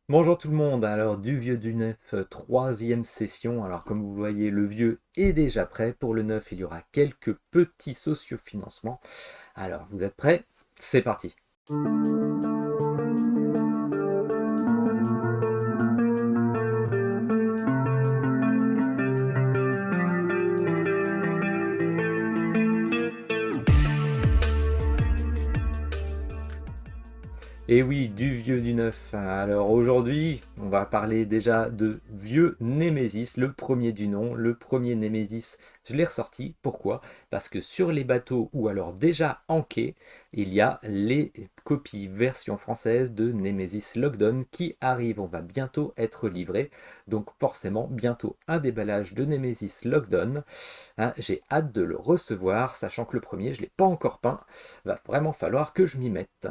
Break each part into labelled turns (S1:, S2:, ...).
S1: Bonjour tout le monde, alors du vieux du neuf, troisième session. Alors comme vous voyez, le vieux est déjà prêt. Pour le neuf, il y aura quelques petits sociofinancements. Alors vous êtes prêts? C'est parti. Et oui, du vieux du neuf. Alors aujourd'hui, on va parler déjà de vieux Némésis, le premier du nom. Le premier Némésis, je l'ai ressorti. Pourquoi? Parce que sur les bateaux ou alors déjà en quai, il y a les copies version française de Némésis Lockdown qui arrivent. On va bientôt être livré. Donc forcément, bientôt un déballage de Némésis Lockdown. Hein, j'ai hâte de le recevoir, sachant que le premier, je ne l'ai pas encore peint. Va vraiment falloir que je m'y mette.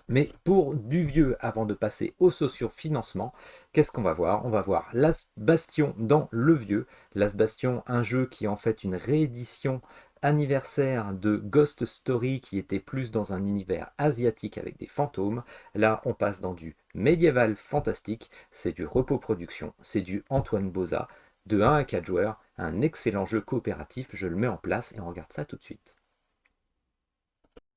S1: Mais pour du vieux, avant de passer au socio-financement, qu'est-ce qu'on va voir? On va voir Last Bastion dans le vieux. Last Bastion, un jeu qui est en fait une réédition anniversaire de Ghost Story qui était plus dans un univers asiatique avec des fantômes. Là, on passe dans du médiéval fantastique, c'est du Repos Production, c'est du Antoine Boza, de 1 à 4 joueurs, un excellent jeu coopératif, je le mets en place et on regarde ça tout de suite.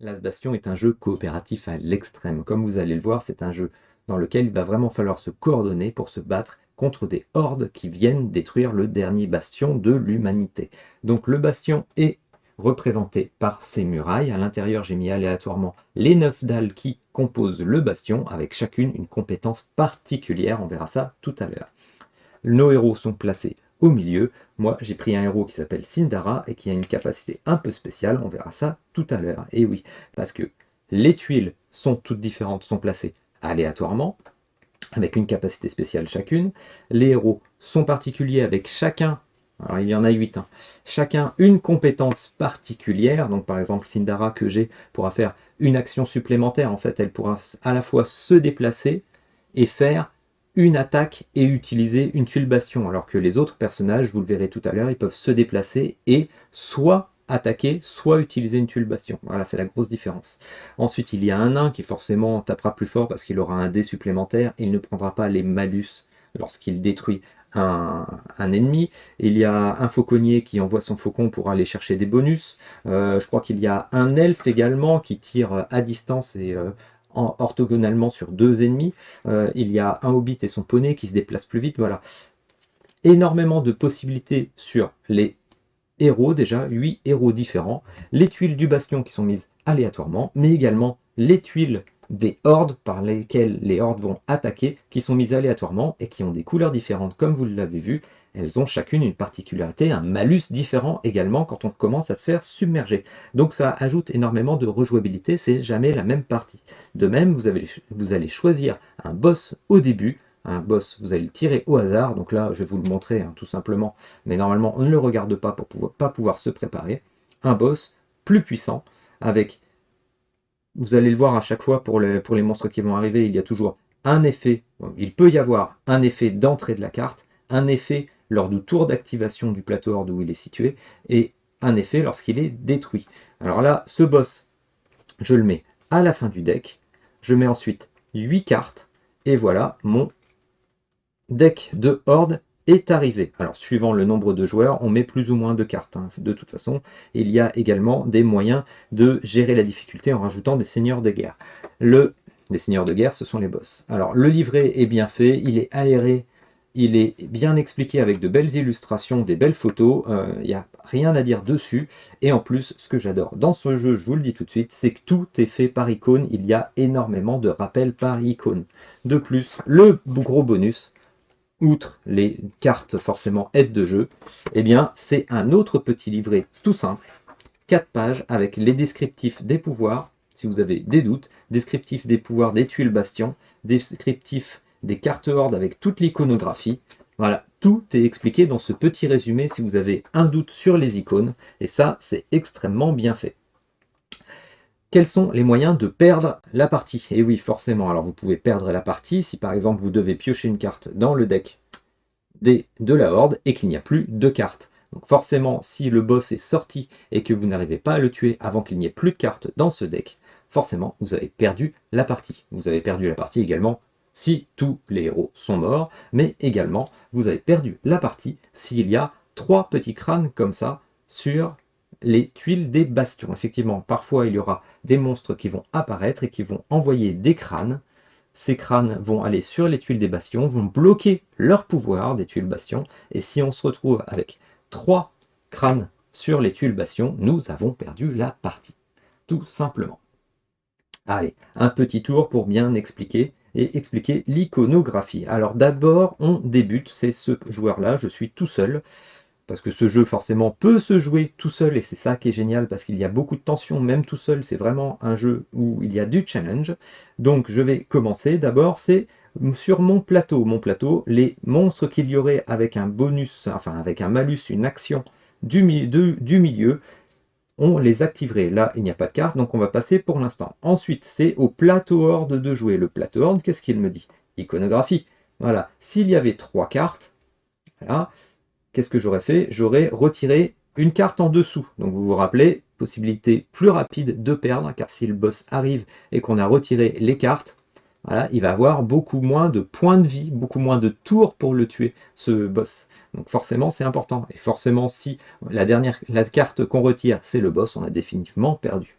S1: Last Bastion est un jeu coopératif à l'extrême. Comme vous allez le voir, c'est un jeu dans lequel il va vraiment falloir se coordonner pour se battre contre des hordes qui viennent détruire le dernier bastion de l'humanité. Donc le bastion est représenté par ces murailles. À l'intérieur, j'ai mis aléatoirement les 9 dalles qui composent le bastion, avec chacune une compétence particulière. On verra ça tout à l'heure. Nos héros sont placés au milieu. Moi, j'ai pris un héros qui s'appelle Sindara et qui a une capacité un peu spéciale. On verra ça tout à l'heure. Et oui, parce que les tuiles sont toutes différentes, sont placées aléatoirement, avec une capacité spéciale chacune. Les héros sont particuliers avec chacun, alors il y en a 8, hein, chacun une compétence particulière. Donc par exemple, Sindara que j'ai pourra faire une action supplémentaire. En fait, elle pourra à la fois se déplacer et faire une attaque et utiliser une tuile bastion, alors que les autres personnages, vous le verrez tout à l'heure, ils peuvent se déplacer et soit attaquer, soit utiliser une tuile bastion. Voilà, c'est la grosse différence. Ensuite, il y a un nain qui forcément tapera plus fort parce qu'il aura un dé supplémentaire, il ne prendra pas les malus lorsqu'il détruit un ennemi. Il y a un fauconnier qui envoie son faucon pour aller chercher des bonus. Je crois qu'il y a un elfe également qui tire à distance et orthogonalement sur deux ennemis. Il y a un hobbit et son poney qui se déplacent plus vite. Voilà. Énormément de possibilités sur les héros, déjà 8 héros différents, les tuiles du bastion qui sont mises aléatoirement, mais également les tuiles des hordes par lesquelles les hordes vont attaquer, qui sont mises aléatoirement et qui ont des couleurs différentes comme vous l'avez vu. Elles ont chacune une particularité, un malus différent également quand on commence à se faire submerger. Donc ça ajoute énormément de rejouabilité, c'est jamais la même partie. De même, vous allez choisir un boss au début, un boss, vous allez le tirer au hasard, donc là je vais vous le montrer tout simplement, mais normalement on ne le regarde pas pour pas pouvoir se préparer. Un boss plus puissant, avec, vous allez le voir à chaque fois pour les monstres qui vont arriver, il y a toujours un effet, il peut y avoir un effet d'entrée de la carte, un effet lors du tour d'activation du plateau horde où il est situé, et un effet lorsqu'il est détruit. Alors là, ce boss, je le mets à la fin du deck, je mets ensuite 8 cartes, et voilà, mon deck de horde est arrivé. Alors, suivant le nombre de joueurs, on met plus ou moins de cartes. Hein. De toute façon, il y a également des moyens de gérer la difficulté en rajoutant des seigneurs de guerre. Les seigneurs de guerre, ce sont les boss. Alors, le livret est bien fait, il est aéré, il est bien expliqué avec de belles illustrations, des belles photos. Il n'y a rien à dire dessus. Et en plus, ce que j'adore dans ce jeu, je vous le dis tout de suite, c'est que tout est fait par icône. Il y a énormément de rappels par icône. De plus, le gros bonus, outre les cartes forcément aide de jeu, eh bien c'est un autre petit livret tout simple, 4 pages avec les descriptifs des pouvoirs, si vous avez des doutes, descriptifs des pouvoirs des tuiles bastion, descriptifs des cartes horde avec toute l'iconographie. Voilà, tout est expliqué dans ce petit résumé si vous avez un doute sur les icônes, et ça c'est extrêmement bien fait. Quels sont les moyens de perdre la partie? Et oui, forcément, alors vous pouvez perdre la partie si par exemple vous devez piocher une carte dans le deck de la horde et qu'il n'y a plus de cartes. Donc forcément, si le boss est sorti et que vous n'arrivez pas à le tuer avant qu'il n'y ait plus de cartes dans ce deck, forcément, vous avez perdu la partie. Vous avez perdu la partie également si tous les héros sont morts, mais également vous avez perdu la partie s'il y a 3 petits crânes comme ça sur les tuiles des bastions. Effectivement, parfois il y aura des monstres qui vont apparaître et qui vont envoyer des crânes. Ces crânes vont aller sur les tuiles des bastions, vont bloquer leur pouvoir des tuiles bastions, et si on se retrouve avec 3 crânes sur les tuiles bastions, nous avons perdu la partie, tout simplement. Allez, un petit tour pour bien expliquer et expliquer l'iconographie. Alors d'abord, on débute, c'est ce joueur-là, je suis tout seul, parce que ce jeu forcément peut se jouer tout seul, et c'est ça qui est génial, parce qu'il y a beaucoup de tension, même tout seul, c'est vraiment un jeu où il y a du challenge. Donc je vais commencer, d'abord c'est sur mon plateau. Mon plateau, les monstres qu'il y aurait avec un bonus, enfin avec un malus, une action du milieu, on les activerait. Là, il n'y a pas de carte, donc on va passer pour l'instant. Ensuite, c'est au plateau horde de jouer. Le plateau horde, qu'est-ce qu'il me dit? Iconographie. Voilà, s'il y avait 3 cartes, voilà, qu'est-ce que j'aurais fait? J'aurais retiré une carte en dessous. Donc vous vous rappelez, possibilité plus rapide de perdre, car si le boss arrive et qu'on a retiré les cartes, voilà, il va avoir beaucoup moins de points de vie, beaucoup moins de tours pour le tuer, ce boss. Donc forcément, c'est important. Et forcément, si la carte qu'on retire, c'est le boss, on a définitivement perdu.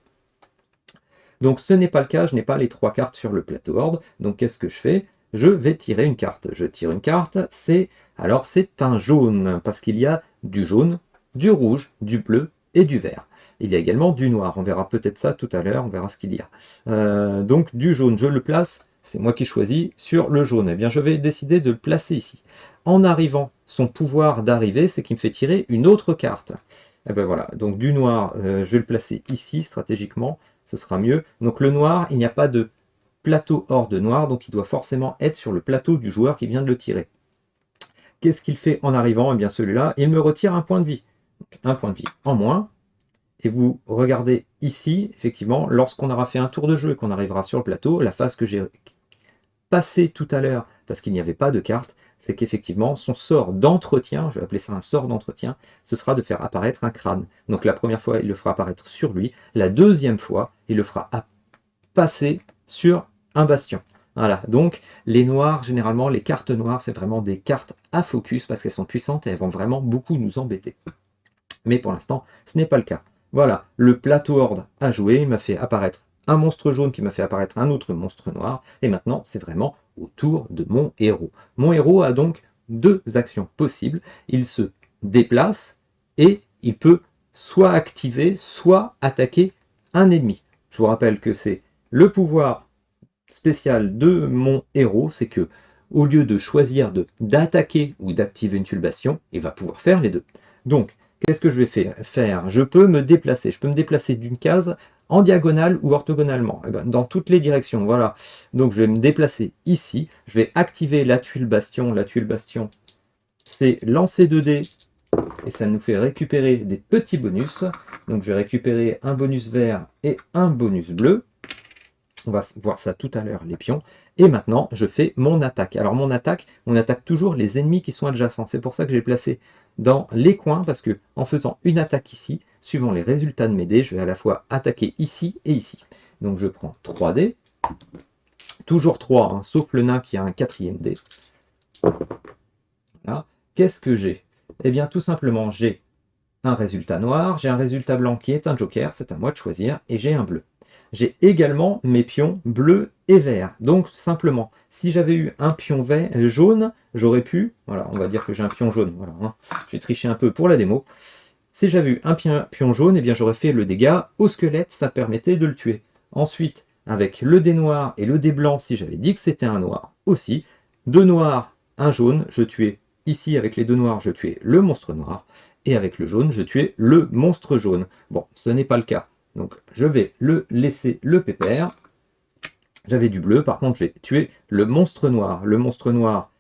S1: Donc ce n'est pas le cas, je n'ai pas les 3 cartes sur le plateau horde. Donc qu'est-ce que je fais? Je vais tirer une carte. Je tire une carte, c'est un jaune, parce qu'il y a du jaune, du rouge, du bleu et du vert. Il y a également du noir, on verra peut-être ça tout à l'heure, on verra ce qu'il y a. Donc du jaune, je le place, c'est moi qui choisis, sur le jaune. Eh bien je vais décider de le placer ici. En arrivant, son pouvoir d'arrivée, c'est qu'il me fait tirer une autre carte. Et ben voilà, donc du noir, je vais le placer ici stratégiquement, ce sera mieux. Donc le noir, il n'y a pas de plateau hors de noir, donc il doit forcément être sur le plateau du joueur qui vient de le tirer. Qu'est-ce qu'il fait en arrivant? Eh bien celui-là, il me retire un point de vie. Donc, un point de vie en moins. Et vous regardez ici, effectivement, lorsqu'on aura fait un tour de jeu et qu'on arrivera sur le plateau, la phase que j'ai passée tout à l'heure, parce qu'il n'y avait pas de carte, c'est qu'effectivement, son sort d'entretien, je vais appeler ça un sort d'entretien, ce sera de faire apparaître un crâne. Donc la première fois, il le fera apparaître sur lui. La deuxième fois, il le fera passer sur un bastion. Voilà, donc les noirs, généralement, les cartes noires, c'est vraiment des cartes à focus parce qu'elles sont puissantes et elles vont vraiment beaucoup nous embêter. Mais pour l'instant, ce n'est pas le cas. Voilà, le plateau horde a joué, il m'a fait apparaître un monstre jaune qui m'a fait apparaître un autre monstre noir, et maintenant c'est vraiment au tour de mon héros. Mon héros a donc 2 actions possibles, il se déplace et il peut soit activer, soit attaquer un ennemi. Je vous rappelle que c'est le pouvoir spécial de mon héros, c'est que au lieu de choisir d'attaquer ou d'activer une turbation, il va pouvoir faire les deux. Donc, qu'est-ce que je vais faire? Je peux me déplacer. Je peux me déplacer d'une case en diagonale ou orthogonalement. Et ben, dans toutes les directions, voilà. Donc, je vais me déplacer ici. Je vais activer la tuile bastion. La tuile bastion, c'est lancer 2 dés et ça nous fait récupérer des petits bonus. Donc, je vais récupérer un bonus vert et un bonus bleu. On va voir ça tout à l'heure, les pions. Et maintenant, je fais mon attaque. Alors mon attaque, on attaque toujours les ennemis qui sont adjacents. C'est pour ça que j'ai placé dans les coins, parce que en faisant une attaque ici, suivant les résultats de mes dés, je vais à la fois attaquer ici et ici. Donc je prends 3 dés. Toujours 3, hein, sauf le nain qui a un 4e dé. Voilà. Qu'est-ce que j'ai? Eh bien tout simplement, j'ai un résultat noir, j'ai un résultat blanc qui est un joker, c'est à moi de choisir, et j'ai un bleu. J'ai également mes pions bleus et verts. Donc simplement, si j'avais eu un pion jaune, j'aurais pu, voilà, on va dire que j'ai un pion jaune, voilà, hein, j'ai triché un peu pour la démo. Si j'avais eu un pion jaune, eh bien j'aurais fait le dégât au squelette, ça permettait de le tuer. Ensuite, avec le dé noir et le dé blanc, si j'avais dit que c'était un noir aussi, 2 noirs, un jaune, je tuais ici avec les 2 noirs, je tuais le monstre noir, et avec le jaune, je tuais le monstre jaune. Bon, ce n'est pas le cas. Donc je vais le laisser le pépère. J'avais du bleu, par contre je vais tuer le monstre noir. Le monstre noir,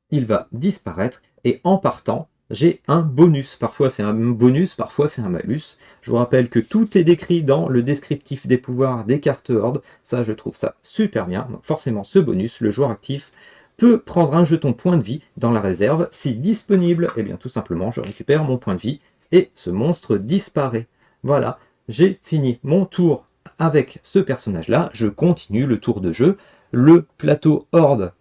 S1: il va disparaître, et en partant, j'ai un bonus. Parfois c'est un bonus, parfois c'est un malus. Je vous rappelle que tout est décrit dans le descriptif des pouvoirs des cartes horde. Ça, je trouve ça super bien. Donc forcément, ce bonus, le joueur actif peut prendre un jeton point de vie dans la réserve. Si disponible, eh bien tout simplement, je récupère mon point de vie et ce monstre disparaît. Voilà, j'ai fini mon tour avec ce personnage-là. Je continue le tour de jeu. Le plateau horde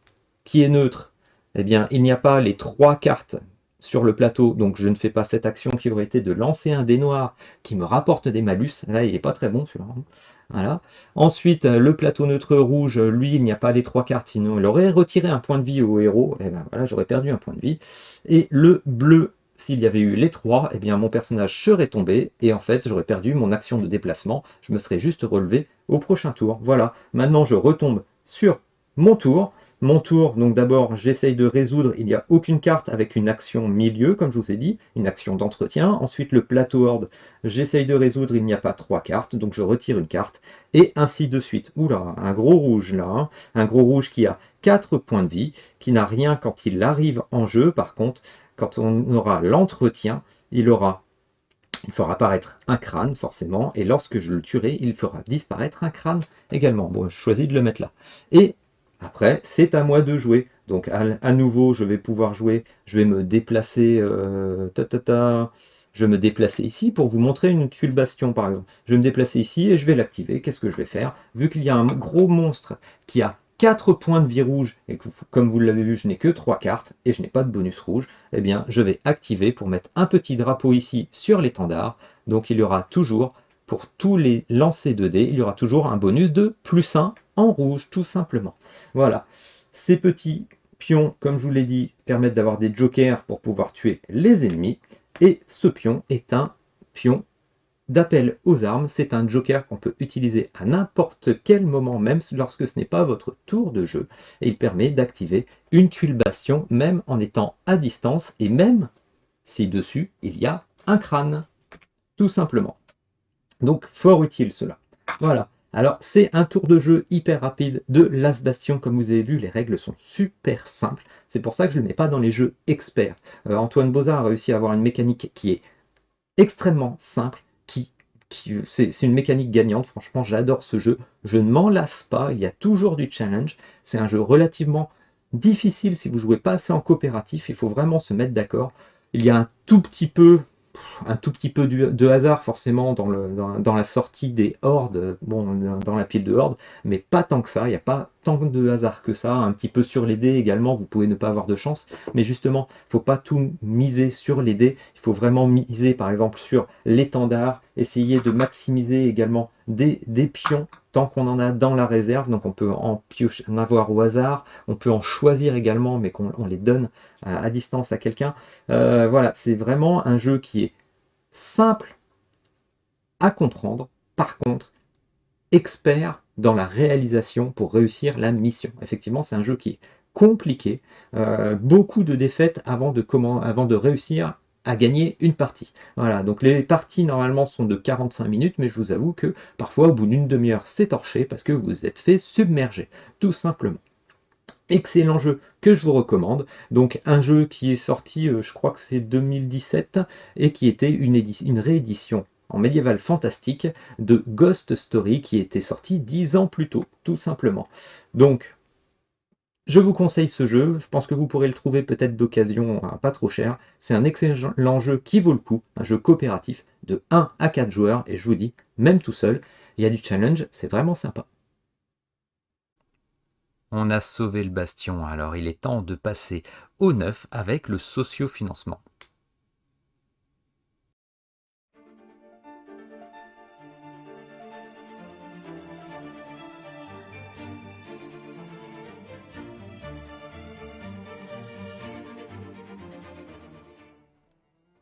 S1: qui est neutre, eh bien, il n'y a pas les 3 cartes sur le plateau, donc je ne fais pas cette action qui aurait été de lancer un dé noir qui me rapporte des malus. Là, il n'est pas très bon celui-là. Voilà. Ensuite, le plateau neutre rouge, lui, il n'y a pas les 3 cartes, sinon il aurait retiré un point de vie au héros. Et ben voilà, j'aurais perdu un point de vie. Et le bleu, s'il y avait eu les 3, eh bien mon personnage serait tombé et en fait j'aurais perdu mon action de déplacement. Je me serais juste relevé au prochain tour. Voilà. Maintenant, je retombe sur mon tour. Mon tour, donc d'abord j'essaye de résoudre, il n'y a aucune carte avec une action milieu, comme je vous ai dit, une action d'entretien. Ensuite le plateau horde, j'essaye de résoudre, il n'y a pas 3 cartes, donc je retire une carte, et ainsi de suite. Oula, un gros rouge là, hein. Un gros rouge qui a 4 points de vie, qui n'a rien quand il arrive en jeu. Par contre, quand on aura l'entretien, il fera apparaître un crâne forcément, et lorsque je le tuerai, il fera disparaître un crâne également. Bon, je choisis de le mettre là. Et après, c'est à moi de jouer. Donc à nouveau, je vais pouvoir jouer. Je vais me déplacer. Je vais me déplacer ici pour vous montrer une tuile bastion, par exemple. Je vais me déplacer ici et je vais l'activer. Qu'est-ce que je vais faire? Vu qu'il y a un gros monstre qui a 4 points de vie rouge, et que, comme vous l'avez vu, je n'ai que 3 cartes, et je n'ai pas de bonus rouge, eh bien, je vais activer pour mettre un petit drapeau ici sur l'étendard. Donc il y aura toujours, pour tous les lancers de dés, il y aura toujours un bonus de +1 en rouge, tout simplement. Voilà. Ces petits pions, comme je vous l'ai dit, permettent d'avoir des jokers pour pouvoir tuer les ennemis. Et ce pion est un pion d'appel aux armes. C'est un joker qu'on peut utiliser à n'importe quel moment, même lorsque ce n'est pas votre tour de jeu. Et il permet d'activer une tuile bastion, même en étant à distance, et même si dessus il y a un crâne. Tout simplement. Donc fort utile cela. Voilà. Alors c'est un tour de jeu hyper rapide de Last Bastion. Comme vous avez vu, les règles sont super simples. C'est pour ça que je ne le mets pas dans les jeux experts. Antoine Bozard a réussi à avoir une mécanique qui est extrêmement simple, c'est une mécanique gagnante. Franchement, j'adore ce jeu. Je ne m'en lasse pas. Il y a toujours du challenge. C'est un jeu relativement difficile si vous ne jouez pas assez en coopératif. Il faut vraiment se mettre d'accord. Il y a un tout petit peu de hasard forcément dans la sortie des hordes, bon, dans la pile de hordes, mais pas tant que ça, il n'y a pas tant de hasard que ça, un petit peu sur les dés également, vous pouvez ne pas avoir de chance, mais justement, il ne faut pas tout miser sur les dés, il faut vraiment miser par exemple sur l'étendard, essayer de maximiser également des pions tant qu'on en a dans la réserve, donc on peut en avoir au hasard, on peut en choisir également, mais qu'on les donne à distance à quelqu'un. Voilà, c'est vraiment un jeu qui est simple à comprendre, par contre, expert dans la réalisation pour réussir la mission. Effectivement, c'est un jeu qui est compliqué, beaucoup de défaites avant de réussir à gagner une partie. Voilà, donc les parties normalement sont de 45 minutes, mais je vous avoue que parfois au bout d'une demi-heure c'est torché parce que vous êtes fait submerger, tout simplement. Excellent jeu que je vous recommande. Donc un jeu qui est sorti, je crois que c'est 2017, et qui était une réédition en médiéval fantastique de Ghost Story qui était sorti 10 ans plus tôt, tout simplement. Donc je vous conseille ce jeu, je pense que vous pourrez le trouver peut-être d'occasion à pas trop cher. C'est un excellent jeu qui vaut le coup, un jeu coopératif de 1 à 4 joueurs, et je vous dis, même tout seul, il y a du challenge, c'est vraiment sympa.
S2: On a sauvé le bastion, alors il est temps de passer au neuf avec le sociofinancement.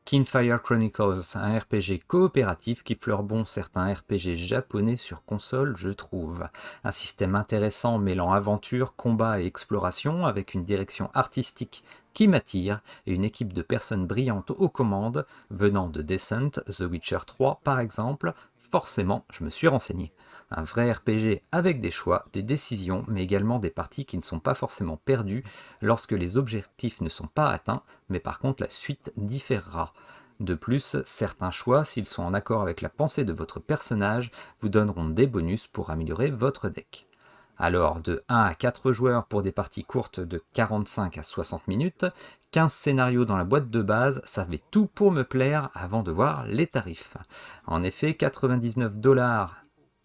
S2: Kinfire Chronicles, un RPG coopératif qui fleure bon certains RPG japonais sur console, je trouve. Un système intéressant mêlant aventure, combat et exploration avec une direction artistique qui m'attire et une équipe de personnes brillantes aux commandes, venant de Descent, The Witcher 3 par exemple, forcément je me suis renseigné. Un vrai RPG avec des choix, des décisions, mais également des parties qui ne sont pas forcément perdues lorsque les objectifs ne sont pas atteints, mais par contre la suite différera. De plus, certains choix, s'ils sont en accord avec la pensée de votre personnage, vous donneront des bonus pour améliorer votre deck. Alors, de 1 à 4 joueurs pour des parties courtes de 45 à 60 minutes, 15 scénarios dans la boîte de base, ça avait tout pour me plaire avant de voir les tarifs. En effet, 99$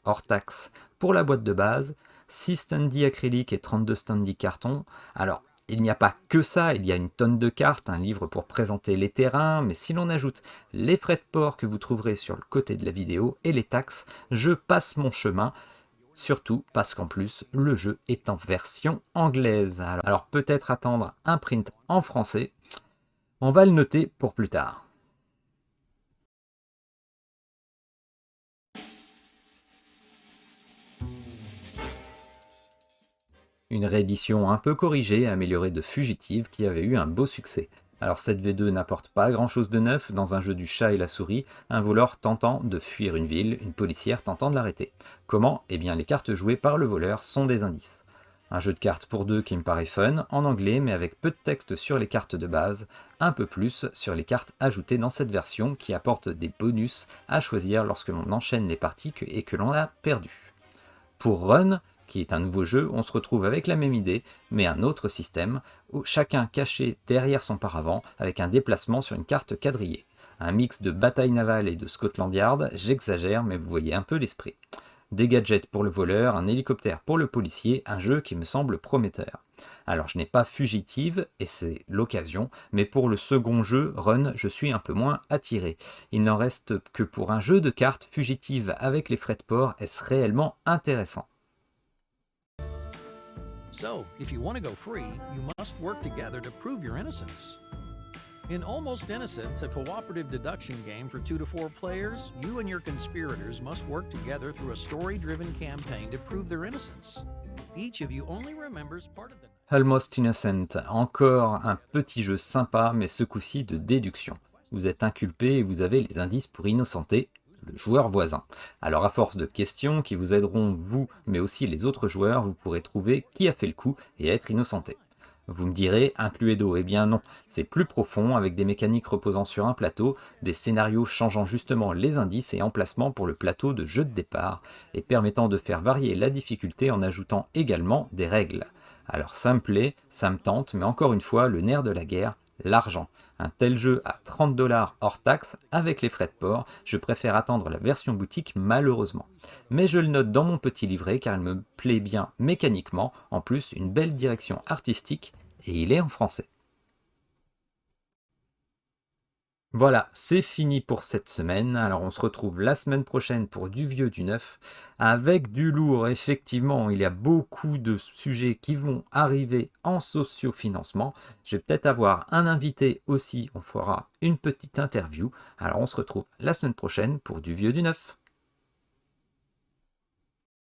S2: hors taxe pour la boîte de base, 6 standees acryliques et 32 standees carton. Alors, Il n'y a pas que ça, il y a une tonne de cartes, un livre pour présenter les terrains, mais si l'on ajoute les frais de port que vous trouverez sur le côté de la vidéo et les taxes, je passe mon chemin. Surtout parce qu'en plus, le jeu est en version anglaise. Alors peut-être attendre un print en français. On va le noter pour plus tard. Une réédition un peu corrigée et améliorée de Fugitive qui avait eu un beau succès. Alors cette V2 n'apporte pas grand chose de neuf dans un jeu du chat et la souris, un voleur tentant de fuir une ville, une policière tentant de l'arrêter. Comment? Eh bien les cartes jouées par le voleur sont des indices. Un jeu de cartes pour deux qui me paraît fun, en anglais mais avec peu de texte sur les cartes de base, un peu plus sur les cartes ajoutées dans cette version qui apportent des bonus à choisir lorsque l'on enchaîne les parties et que l'on a perdu. Pour Run, qui est un nouveau jeu, on se retrouve avec la même idée, mais un autre système, où chacun caché derrière son paravent avec un déplacement sur une carte quadrillée. Un mix de bataille navale et de Scotland Yard, j'exagère, mais vous voyez un peu l'esprit. Des gadgets pour le voleur, un hélicoptère pour le policier, un jeu qui me semble prometteur. Alors je n'ai pas Fugitive, et c'est l'occasion, mais pour le second jeu, Run, je suis un peu moins attiré. Il n'en reste que pour un jeu de cartes Fugitive avec les frais de port, est-ce réellement intéressant?
S3: So, if you want to go free, you must work together to prove your innocence. In Almost Innocent, a cooperative deduction game for 2 to 4 players, you and your conspirators must work together through a story-driven campaign to prove their innocence. Each of you only remembers part of the...
S2: Almost Innocent, encore un petit jeu sympa, mais ce coup-ci de déduction. Vous êtes inculpé et vous avez les indices pour innocenter le joueur voisin. Alors à force de questions qui vous aideront vous, mais aussi les autres joueurs, vous pourrez trouver qui a fait le coup et être innocenté. Vous me direz, un Cluedo, eh bien non, c'est plus profond, avec des mécaniques reposant sur un plateau, des scénarios changeant justement les indices et emplacements pour le plateau de jeu de départ, et permettant de faire varier la difficulté en ajoutant également des règles. Alors ça me plaît, ça me tente, mais encore une fois, le nerf de la guerre, l'argent. Un tel jeu à 30$ hors taxe, avec les frais de port, je préfère attendre la version boutique malheureusement. Mais je le note dans mon petit livret car il me plaît bien mécaniquement, en plus une belle direction artistique, et il est en français. Voilà, c'est fini pour cette semaine. Alors on se retrouve la semaine prochaine pour du vieux, du neuf, avec du lourd. Effectivement, il y a beaucoup de sujets qui vont arriver en sociofinancement. Je vais peut-être avoir un invité aussi, on fera une petite interview. Alors on se retrouve la semaine prochaine pour du vieux, du neuf.